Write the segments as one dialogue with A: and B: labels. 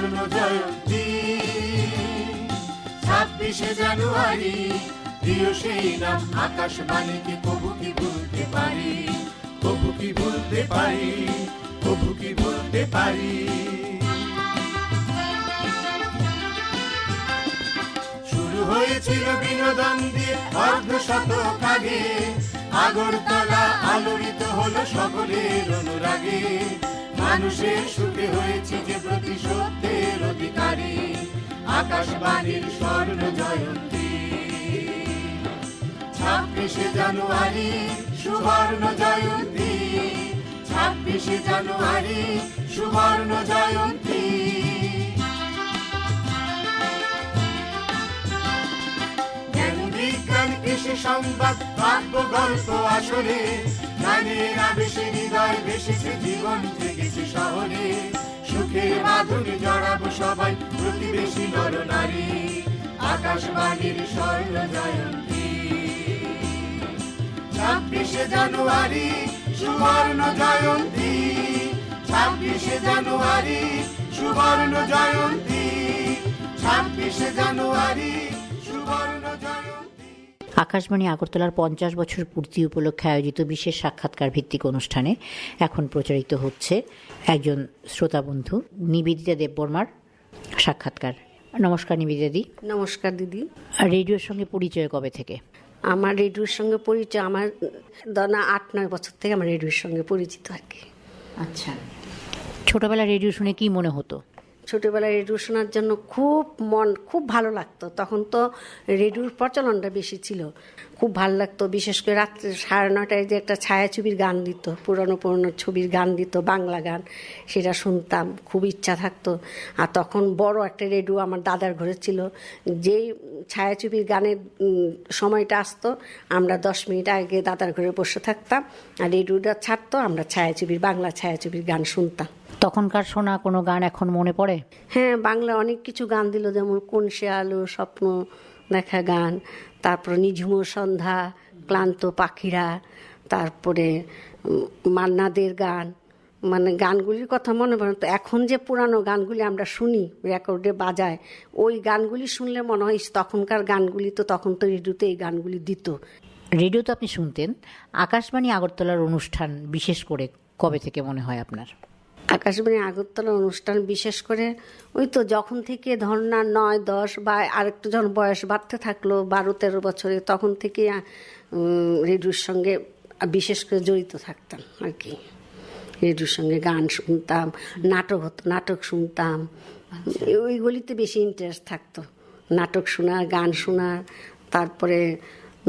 A: স্বর্ণ জয়ন্তী, 26শে জানুয়ারি, প্রিয় সেই নাম আকাশবাণীকে কবু কি ভুলতে পারি, কবু কি ভুলতে পারি, কবু কি ভুলতে পারি। শুরু হয়েছিল বিনোদন দিয়ে অর্ধশতক আগে, আগরতলা আলোড়িত হলো সকলের অনুরাগে, মানুষের সুখে হয়েছে যে প্রতিশোধের অধিকারী, আকাশবাণীর স্বর্ণ জয়ন্তী। 26শে জানুয়ারি সুবর্ণ জয়ন্তী, 26শে জানুয়ারি সুবর্ণ জয়ন্তী। জ্ঞান বিজ্ঞান কৃষি সংবাদ কাব্য গল্প আসরে, গানের আবেশে হৃদয় ভেসেছে, জীবন জেগেছে শহরে, সুখের বাঁধনে জড়াবো সবাই প্রতিবেশী নর নারী, আকাশবাণীর স্বর্ণ জয়ন্তী। 26শে জানুয়ারি সুবর্ণ জয়ন্তী, 26শে জানুয়ারি সুবর্ণ জয়ন্তী, 26শে জানুয়ারি সুবর্ণ জয়ন্তী।
B: আকাশবাণী আগরতলার 50 বছর পূর্তি উপলক্ষে আয়োজিত বিশেষ সাক্ষাৎকার ভিত্তিক অনুষ্ঠানে এখন প্রচারিত হচ্ছে একজন শ্রোতা বন্ধু নিবেদিতা দেববর্মার সাক্ষাৎকার। নমস্কার নিবেদিতাদি।
C: নমস্কার দিদি।
B: রেডিওর সঙ্গে পরিচয় কবে থেকে?
C: আমার রেডিওর সঙ্গে পরিচয় আমার 8-9 বছর থেকে আমার রেডিওর সঙ্গে পরিচিত আর কি।
B: আচ্ছা, ছোটবেলা রেডিও শুনে কি মনে হতো?
C: ছোটোবেলায় রেডিও শোনার জন্য খুব ভালো লাগতো। তখন তো রেডিওর প্রচলনটা বেশি ছিল, খুব ভালো লাগতো। বিশেষ করে রাত্রে 9:30 যে একটা ছায়াছবির গান দিত, পুরনো ছবির গান দিত, বাংলা গান, সেটা শুনতাম, খুব ইচ্ছা থাকতো। আর তখন বড় একটা রেডিও আমার দাদার ঘরে ছিল, যেই ছায়াছবির গানের সময়টা আসতো আমরা 10 মিনিট আগে দাদার ঘরে বসে থাকতাম, আর রেডিওটা ছাড়তো, আমরা বাংলা ছায়াছবির গান শুনতাম।
B: তখনকার শোনা কোনো গান এখন মনে পড়ে?
C: হ্যাঁ, বাংলা অনেক কিছু গান দিল, যেমন কোন সে আলো স্বপ্ন দেখা গান, তারপর নিঝুম সন্ধ্যা, ক্লান্ত পাখিরা, তারপরে মান্নাদের গান, মানে গানগুলির কথা মনে পড়ে। তো এখন যে পুরানো গানগুলি আমরা শুনি রেকর্ডে বাজায়, ওই গানগুলি শুনলে মনে হয় তখনকার গানগুলি, তো তখন তো রেডিওতে এই গানগুলি দিত।
B: রেডিও তো আপনি শুনতেন, আকাশবাণী আগরতলার অনুষ্ঠান বিশেষ করে কবে থেকে মনে হয় আপনার?
C: আকাশবাণী আগরতলা অনুষ্ঠান বিশেষ করে ওই তো যখন থেকে ধরনা 9-10 বা আরেকটু যখন বয়স বাড়তে থাকলো 12-13 বছরে, তখন থেকে রেডিওর সঙ্গে বিশেষ করে জড়িত থাকতাম আর কি। রেডিওর সঙ্গে গান শুনতাম, নাটক হতো, নাটক শুনতাম, ওইগুলিতে বেশি ইন্টারেস্ট থাকতো, নাটক শোনা, গান শোনা। তারপরে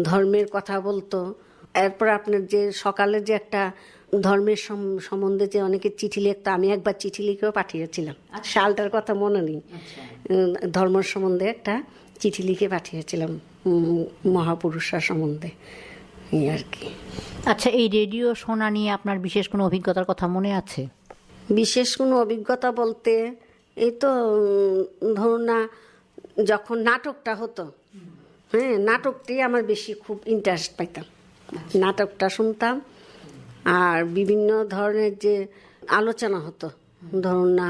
C: ধর্মের কথা বলতো। এরপর আপনার যে সকালে যে একটা ধর্মের সম্বন্ধে যে অনেকে চিঠি লিখতো, আমি একবার চিঠি লিখেও পাঠিয়েছিলাম, সালটার কথা মনে নেই। ধর্ম সম্বন্ধে একটা চিঠি লিখে পাঠিয়েছিলাম, মহাপুরুষরা সম্বন্ধে, এই আর কি।
B: আচ্ছা, এই রেডিও শোনা নিয়ে আপনার বিশেষ কোনো অভিজ্ঞতার কথা মনে আছে?
C: বিশেষ কোনো অভিজ্ঞতা বলতে এই তো ধরুন না, যখন নাটকটা হতো, হ্যাঁ, নাটকটাই আমার বেশি খুব ইন্টারেস্ট পাইতাম, নাটকটা শুনতাম। আর বিভিন্ন ধরনের যে আলোচনা হতো, ধরুন না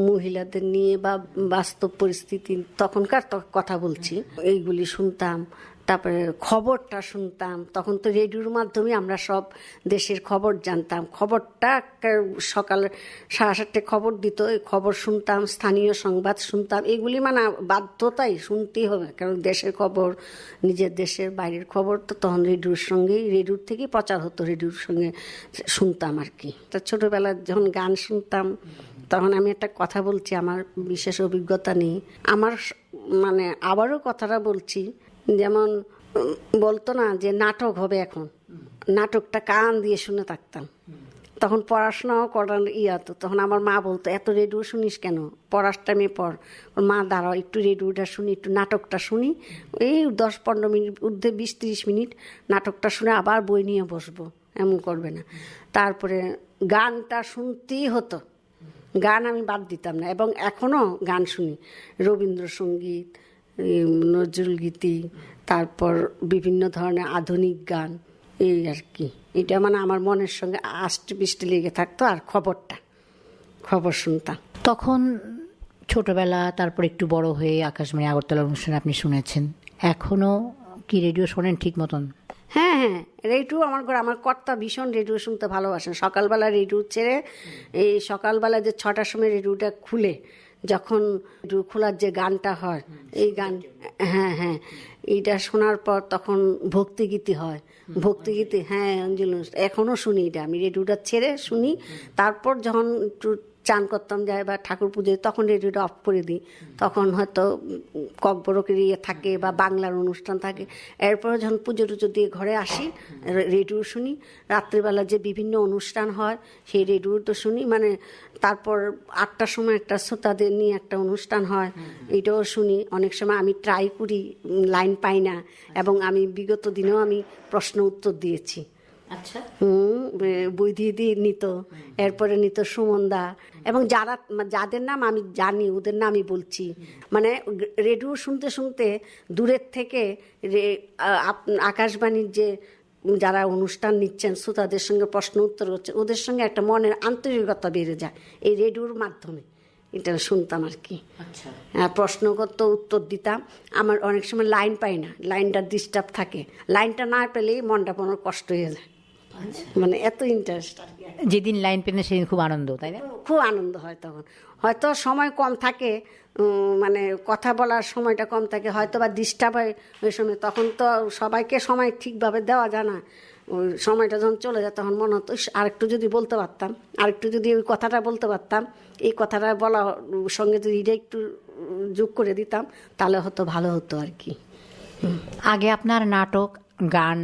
C: মহিলাদের নিয়ে বা বাস্তব পরিস্থিতি তখনকার কথা বলছি, এইগুলি শুনতাম। তারপরে খবরটা শুনতাম, তখন তো রেডিওর মাধ্যমে আমরা সব দেশের খবর জানতাম। খবরটা সকাল 7:30 খবর দিত, এই খবর শুনতাম, স্থানীয় সংবাদ শুনতাম। এগুলি মানে বাধ্যতাই শুনতেই হবে, কারণ দেশের খবর, নিজের দেশের বাইরের খবর তো তখন রেডিওর থেকেই প্রচার হতো, রেডিওর সঙ্গে শুনতাম আর কি। তা ছোটোবেলায় যখন গান শুনতাম, তখন আমি একটা কথা বলছি, আমার বিশেষ অভিজ্ঞতা নেই, আমার মানে আবারও কথাটা বলছি, যেমন বলতো না যে নাটক হবে এখন, নাটকটা কান দিয়ে শুনে থাকতাম। তখন পড়াশোনাও করার হতো, তখন আমার মা বলতো এত রেডিও শুনিস কেন, পড়ার টাইমে পড়। মা দাঁড়াও একটু রেডিওটা শুনি, একটু নাটকটা শুনি, এই 10-15 মিনিট ঊর্ধ্বে 20-30 মিনিট নাটকটা শুনে আবার বই নিয়ে বসবো, এমন করবে না। তারপরে গানটা শুনতেই হতো, গান আমি বাদ দিতাম না, এবং এখনও গান শুনি, রবীন্দ্রসঙ্গীত, নজরুল গীতি, তারপর বিভিন্ন ধরনের আধুনিক গান, এই আর কি। এটা মানে আমার মনের সঙ্গে আষ্টে পৃষ্ঠে লেগে থাকতো। আর খবর শুনতাম।
B: তখন ছোটবেলা, তারপর একটু বড় হয়ে আকাশবাণী আগরতলার অনুষ্ঠানে আপনি শুনেছেন, এখনো কি রেডিও শোনেন ঠিক মতন?
C: হ্যাঁ হ্যাঁ, রেডিও আমার কর্তা ভীষণ রেডিও শুনতে ভালোবাসেন। সকালবেলা রেডিও ছেড়ে এই সকালবেলা যে 6টার সময় রেডিওটা খুলে যখন রেডিও খোলার যে গানটা হয়, এই গান, হ্যাঁ হ্যাঁ, এইটা শোনার পর তখন ভক্তিগীতি হয়, ভক্তিগীতি, হ্যাঁ অঞ্জলি, এখনও শুনি এটা। আমি রেডিওটা ছেড়ে শুনি, তারপর যখন একটু চান করতাম যায় বা ঠাকুর পুজোয় তখন রেডিওটা অফ করে দিই। তখন হয়তো ককবরকের ইয়ে থাকে বা বাংলার অনুষ্ঠান থাকে। এরপরে যখন পুজো টুজো দিয়ে ঘরে আসি রেডিও শুনি। রাত্রিবেলা যে বিভিন্ন অনুষ্ঠান হয় সেই রেডিও তো শুনি, মানে তারপর 8টার সময় একটা শ্রোতাদের নিয়ে একটা অনুষ্ঠান হয়, এটাও শুনি। অনেক সময় আমি ট্রাই করি, লাইন পাই না, এবং আমি বিগত দিনেও আমি প্রশ্ন উত্তর দিয়েছি।
B: আচ্ছা,
C: বই দিয়ে নিত, এরপরে নিত সুমনদা, এবং যাদের নাম আমি জানি ওদের নামই বলছি। মানে রেডিও শুনতে শুনতে দূরের থেকে আকাশবাণীর যে যারা অনুষ্ঠান নিচ্ছেন শ্রোতাদের সঙ্গে প্রশ্ন উত্তর হচ্ছে, ওদের সঙ্গে একটা মনের আন্তরিকতা বেড়ে যায় এই রেডিওর মাধ্যমে। এটা শুনতাম আর কি।
B: আচ্ছা,
C: প্রশ্ন করতো, উত্তর দিতাম। আমার অনেক সময় লাইন পাই না, লাইনটা ডিস্টার্ব থাকে, লাইনটা না পেলেই মনটা কোনো কষ্ট হয়ে যায়, মানে এত ইন্টারেস্ট।
B: যেদিন লাইন পেন সেদিন খুব আনন্দ, তাই না?
C: খুব আনন্দ হয় তখন। হয়তো সময় কম থাকে, মানে কথা বলার সময়টা কম থাকে, হয়তো বা ডিস্টার্ব হয় ওই সময়। তখন তো সবাইকে সময় ঠিকভাবে দেওয়া যায় না। ওই সময়টা যখন চলে যায় তখন মনে হতো আরেকটু যদি বলতে পারতাম, আরেকটু যদি ওই কথাটা বলতে পারতাম, এই কথাটা বলা সঙ্গে যদি এটা একটু যোগ করে দিতাম তাহলে হয়তো ভালো হতো আর কি।
B: আগে আপনার নাটক, গান,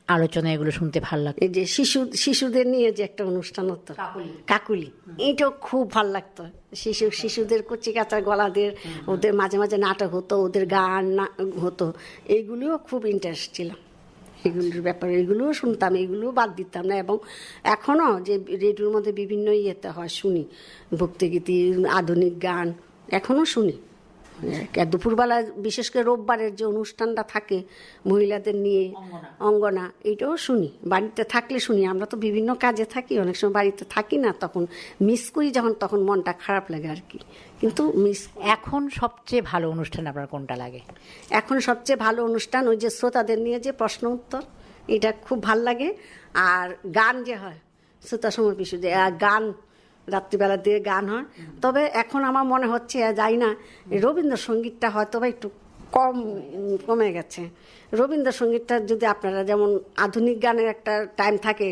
B: আলোচনা এগুলো শুনতে ভালো লাগতো?
C: এই যে শিশুদের নিয়ে যে একটা অনুষ্ঠান হতো কাকুলি, এইটাও খুব ভাল লাগতো। শিশুদের কচি কাঁচা গলাদের, ওদের মাঝে মাঝে নাটক হতো, ওদের গান হতো, এইগুলিও খুব ইন্টারেস্ট ছিল। এগুলির ব্যাপারে এগুলোও শুনতাম, এগুলোও বাদ দিতাম না। এবং এখনও যে রেডিওর মধ্যে বিভিন্ন ইয়েতে হয় শুনি, ভক্তিগীতি, আধুনিক গান এখনও শুনি। দুপুরবেলা বিশেষ করে রোববারের যে অনুষ্ঠানটা থাকে মহিলাদের নিয়ে, অঙ্গনা, এইটাও শুনি। বাড়িতে থাকলে শুনি, আমরা তো বিভিন্ন কাজে থাকি, অনেক সময় বাড়িতে থাকি না, তখন মিস করি যখন, তখন মনটা খারাপ লাগে আর কি। কিন্তু
B: এখন সবচেয়ে ভালো অনুষ্ঠান আপনার কোনটা লাগে?
C: এখন সবচেয়ে ভালো অনুষ্ঠান ওই যে শ্রোতাদের নিয়ে যে প্রশ্ন উত্তর, এটা খুব ভাল লাগে। আর গান যে হয় শ্রোতা সময় পিছু যে গান, রাত্রিবেলা দিয়ে গান হয়। তবে এখন আমার মনে হচ্ছে, যাই না, রবীন্দ্রসঙ্গীতটা হয়তো বা একটু কমে গেছে। রবীন্দ্রসঙ্গীতটা যদি আপনারা, যেমন আধুনিক গানের একটা টাইম থাকে,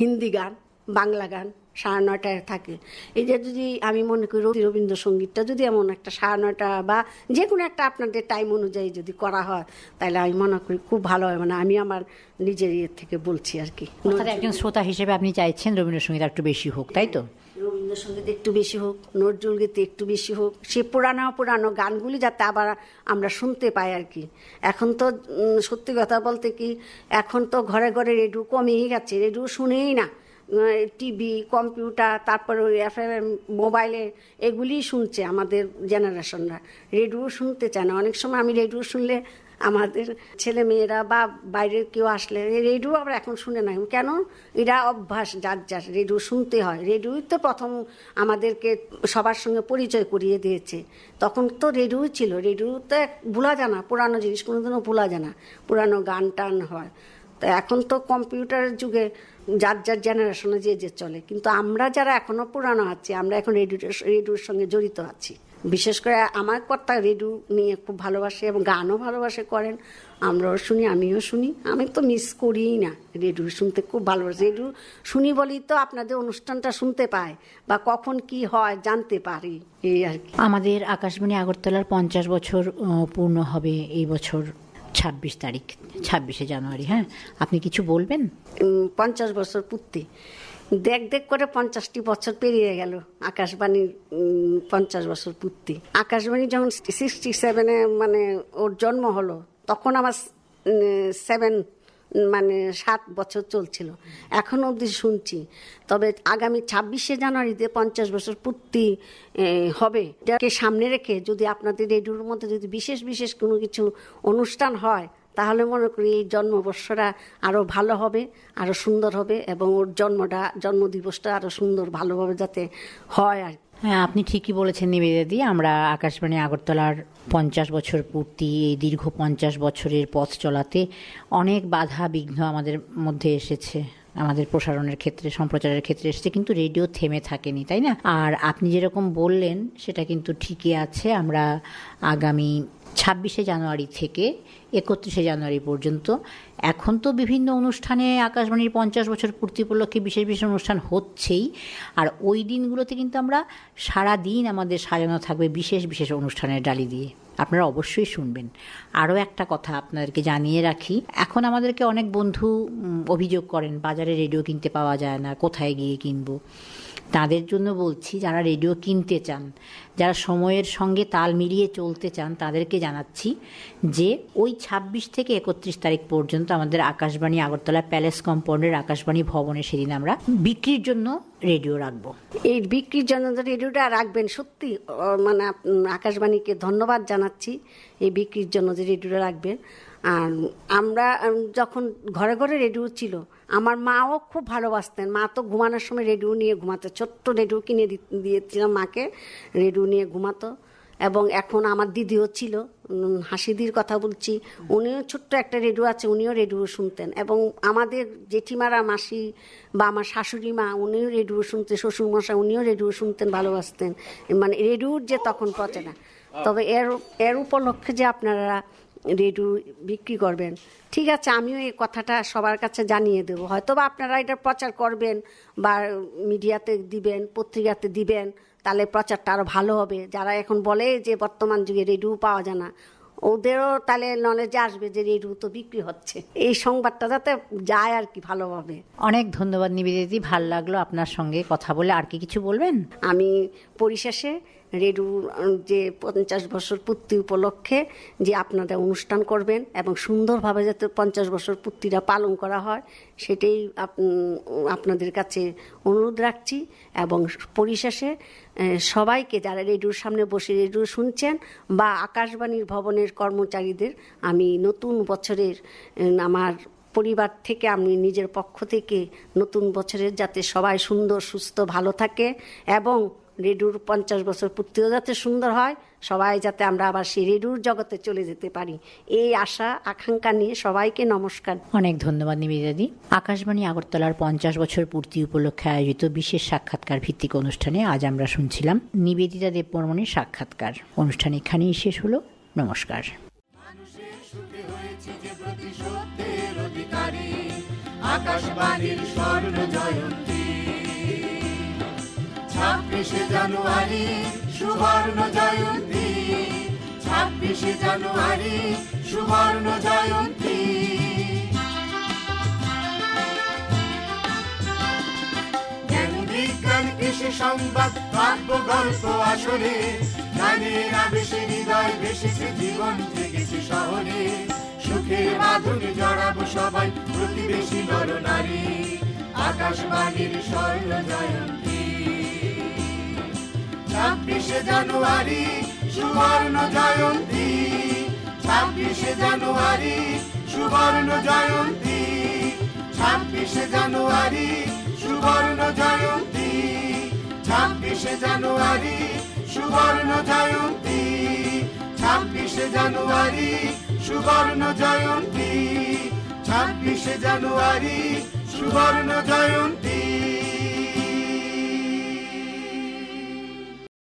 C: হিন্দি গান, বাংলা গান 9:30 থাকে। এই যে যদি আমি মনে করি রবীন্দ্রসঙ্গীতটা যদি এমন একটা 9:30 বা যে কোনো একটা আপনাদের টাইম অনুযায়ী যদি করা হয়, তাহলে আমি মনে করি খুব ভালো হয়। মানে আমি আমার নিজের ইয়ের থেকে বলছি আর কি।
B: একজন শ্রোতা হিসেবে আপনি চাইছেন রবীন্দ্রসঙ্গীত একটু বেশি হোক, তাই তো?
C: রবীন্দ্রসঙ্গীত একটু বেশি হোক, নজরুল গীতি একটু বেশি হোক, সে পুরানো গানগুলি যাতে আবার আমরা শুনতে পাই আর কি। এখন তো সত্যি কথা বলতে কি, এখন তো ঘরে ঘরে রেডিও কমেই গেছে, রেডিও শুনেই না। টিভি, কম্পিউটার, তারপরে ওই FM, মোবাইলে এগুলিই শুনছে আমাদের জেনারেশনরা, রেডিও শুনতে চায় না। অনেক সময় আমি রেডিও শুনলে আমাদের ছেলে মেয়েরা বা বাইরের কেউ আসলে রেডিও আবার এখন শুনে না, কেন? এরা অভ্যাস, যার রেডিও শুনতে হয়। রেডিওই তো প্রথম আমাদেরকে সবার সঙ্গে পরিচয় করিয়ে দিয়েছে। তখন তো রেডিওই ছিল, রেডিওতে ভোলা যায় না, পুরানো জিনিস কোনোদিনও ভোলা যায় না, পুরানো গান টান হয়। তো এখন তো কম্পিউটারের যুগে যার জেনারেশনে যে চলে, কিন্তু আমরা যারা এখনো পুরানো আছি, আমরা এখন রেডিওর সঙ্গে জড়িত আছি। বিশেষ করে আমার কর্তা রেডিও নিয়ে খুব ভালোবাসে এবং গানও ভালোবাসে করেন, আমরাও শুনি, আমিও শুনি। আমি তো মিস করিই না, রেডিও শুনতে খুব ভালোবাসি। রেডিও শুনি বলেই তো আপনাদের অনুষ্ঠানটা শুনতে পাই বা কখন কি হয় জানতে পারি, এই আর কি।
B: আমাদের আকাশবাণী আগরতলার 50 বছর পূর্ণ হবে এই বছর 26 তারিখ, 26শে জানুয়ারি। হ্যাঁ, আপনি কিছু বলবেন?
C: 50 বছর পূর্তি, দেখ করে 50টি বছর পেরিয়ে গেল আকাশবাণীর 50 বছর পূর্তি। আকাশবাণী যখন 67-এ মানে ওর জন্ম হলো, তখন আমার 7 বছর চলছিল, এখনো অবধি শুনছি। তবে আগামী 26শে জানুয়ারিতে 50 বছর পূর্তি হবে, এটাকে সামনে রেখে যদি আপনাদের রেডিওর মধ্যে যদি বিশেষ কোনো কিছু অনুষ্ঠান হয়, তাহলে মনে করি এই জন্মবর্ষটা আরও ভালো হবে, আরও সুন্দর হবে, এবং ওর জন্মদিবসটা আরও সুন্দর ভালোভাবে যাতে হয় আর
B: হ্যাঁ, আপনি ঠিকই বলেছেন নিবেদিতাদি। আমরা আকাশবাণী আগরতলার 50 বছর পূর্তি, এই দীর্ঘ 50 বছরের পথ চলাতে অনেক বাধা বিঘ্ন আমাদের মধ্যে এসেছে, আমাদের প্রসারণের ক্ষেত্রে, সম্প্রচারের ক্ষেত্রে এসেছে, কিন্তু রেডিও থেমে থাকেনি, তাই না? আর আপনি যেরকম বললেন সেটা কিন্তু ঠিকই আছে। আমরা আগামী 26শে জানুয়ারি থেকে 31শে জানুয়ারি পর্যন্ত, এখন তো বিভিন্ন অনুষ্ঠানে আকাশবাণীর 50 বছর পূর্তি উপলক্ষে বিশেষ বিশেষ অনুষ্ঠান হচ্ছেই, আর ওই দিনগুলোতে কিন্তু আমরা সারা দিন আমাদের সাজানো থাকবে বিশেষ বিশেষ অনুষ্ঠানের ডালি দিয়ে। আপনারা অবশ্যই শুনবেন। আরও একটা কথা আপনাদেরকে জানিয়ে রাখি, এখন আমাদেরকে অনেক বন্ধু অভিযোগ করেন বাজারে রেডিও কিনতে পাওয়া যায় না, কোথায় গিয়ে কিনবো। তাদের জন্য বলছি, যারা রেডিও কিনতে চান, যারা সময়ের সঙ্গে তাল মিলিয়ে চলতে চান, তাদেরকে জানাচ্ছি যে ওই 26 থেকে 31 তারিখ পর্যন্ত আমাদের আকাশবাণী আগরতলা প্যালেস কম্পাউন্ডের আকাশবাণী ভবনে সেদিন আমরা বিক্রির জন্য রেডিও রাখবো।
C: এই বিক্রির জন্য যে রেডিওটা রাখবেন, সত্যি মানে আকাশবাণীকে ধন্যবাদ জানাচ্ছি এই বিক্রির জন্য যে রেডিওটা রাখবেন। আর আমরা যখন ঘরে ঘরে রেডিও ছিল, আমার মাও খুব ভালোবাসতেন। মা তো ঘুমানোর সময় রেডিও নিয়ে ঘুমাতো, ছোট্ট রেডিও কিনে দিয়েছিলাম মাকে, রেডিও নিয়ে ঘুমাতো। এবং এখন আমার দিদিও ছিল, হাসিদির কথা বলছি, উনিও ছোট্ট একটা রেডিও আছে, উনিও রেডিও শুনতেন। এবং আমাদের জেঠিমারা, মাসি বা আমার শাশুড়ি মা, উনিও রেডিও শুনতেন, শ্বশুরমশাই উনিও রেডিও শুনতেন, ভালোবাসতেন। মানে রেডিওর যে তখন প্রচার। তবে এর উপলক্ষে যে আপনারা রেডিও বিক্রি করবেন, ঠিক আছে, আমিও এই কথাটা সবার কাছে জানিয়ে দেবো। হয়তো বা আপনারা এটা প্রচার করবেন বা মিডিয়াতে দিবেন, পত্রিকাতে দিবেন, তাহলে প্রচারটা আরও ভালো হবে। যারা এখন বলে যে বর্তমান যুগে রেডিও পাওয়া যায় না, ওদেরও তাহলে নলেজে আসবে যে রেডিও তো বিক্রি হচ্ছে। এই সংবাদটা যাতে যায় আর কি, ভালোভাবে।
B: অনেক ধন্যবাদ নিবেদিতাদি, ভাল লাগলো আপনার সঙ্গে কথা বলে। আর কি কিছু বলবেন?
C: আমি পরিশেষে রেডিওর যে 50 বছর পূর্তি উপলক্ষে যে আপনারা অনুষ্ঠান করবেন এবং সুন্দরভাবে যাতে 50 বছর পূর্তিটা পালন করা হয়, সেটাই আপনাদের কাছে অনুরোধ রাখছি। এবং পরিশেষে সবাইকে, যারা রেডিওর সামনে বসে রেডিও শুনছেন বা আকাশবাণীর ভবনের কর্মচারীদের, আমি নতুন বছরের আমার পরিবার থেকে, আমি নিজের পক্ষ থেকে নতুন বছরের যাতে সবাই সুন্দর, সুস্থ, ভালো থাকে এবং রেডিওর 50 বছর পূর্তিও যাতে সুন্দর হয়, সবাই যাতে আমরা আবার সেই রেডিওর জগতে চলে যেতে পারি, এই আশা আকাঙ্ক্ষা নিয়ে সবাইকে নমস্কার।
B: অনেক ধন্যবাদ নিবেদিতাদি। আকাশবাণী আগরতলার 50 বছর পূর্তি উপলক্ষে আয়োজিত বিশেষ সাক্ষাৎকার ভিত্তিক অনুষ্ঠানে আজ আমরা শুনছিলাম নিবেদিতা দেববর্মনের সাক্ষাৎকার। অনুষ্ঠান এখানেই শেষ হলো। নমস্কার।
A: মানুষের সুখে হয়েছে যে প্রতিশোধের অধিকারী, আকাশবাণীর স্বর্ণ জয়ন্তী। 26শে জানুয়ারি সুবর্ণ জয়ন্তী, 26শে জানুয়ারি সুবর্ণ জয়ন্তী। জ্ঞান বিজ্ঞান কৃষি সংবাদ কাব্য গল্প আসরে, গানের আবেশে হৃদয় ভেসেছে, জীবন জেগেছে শহরে। সুখের বাঁধনে জড়াবো সবাই, প্রতিবেশী নর নারী, আকাশবাণীর স্বর্ণ জয়ন্তী। 26শে জানুয়ারি সুবর্ণ জয়ন্তী, 26শে জানুয়ারি সুবর্ণ জয়ন্তী, 26শে জানুয়ারি সুবর্ণ জয়ন্তী, 26শে জানুয়ারি সুবর্ণ জয়ন্তী, 26শে জানুয়ারি সুবর্ণ জয়ন্তী, 26শে জানুয়ারি সুবর্ণ জয়ন্তী।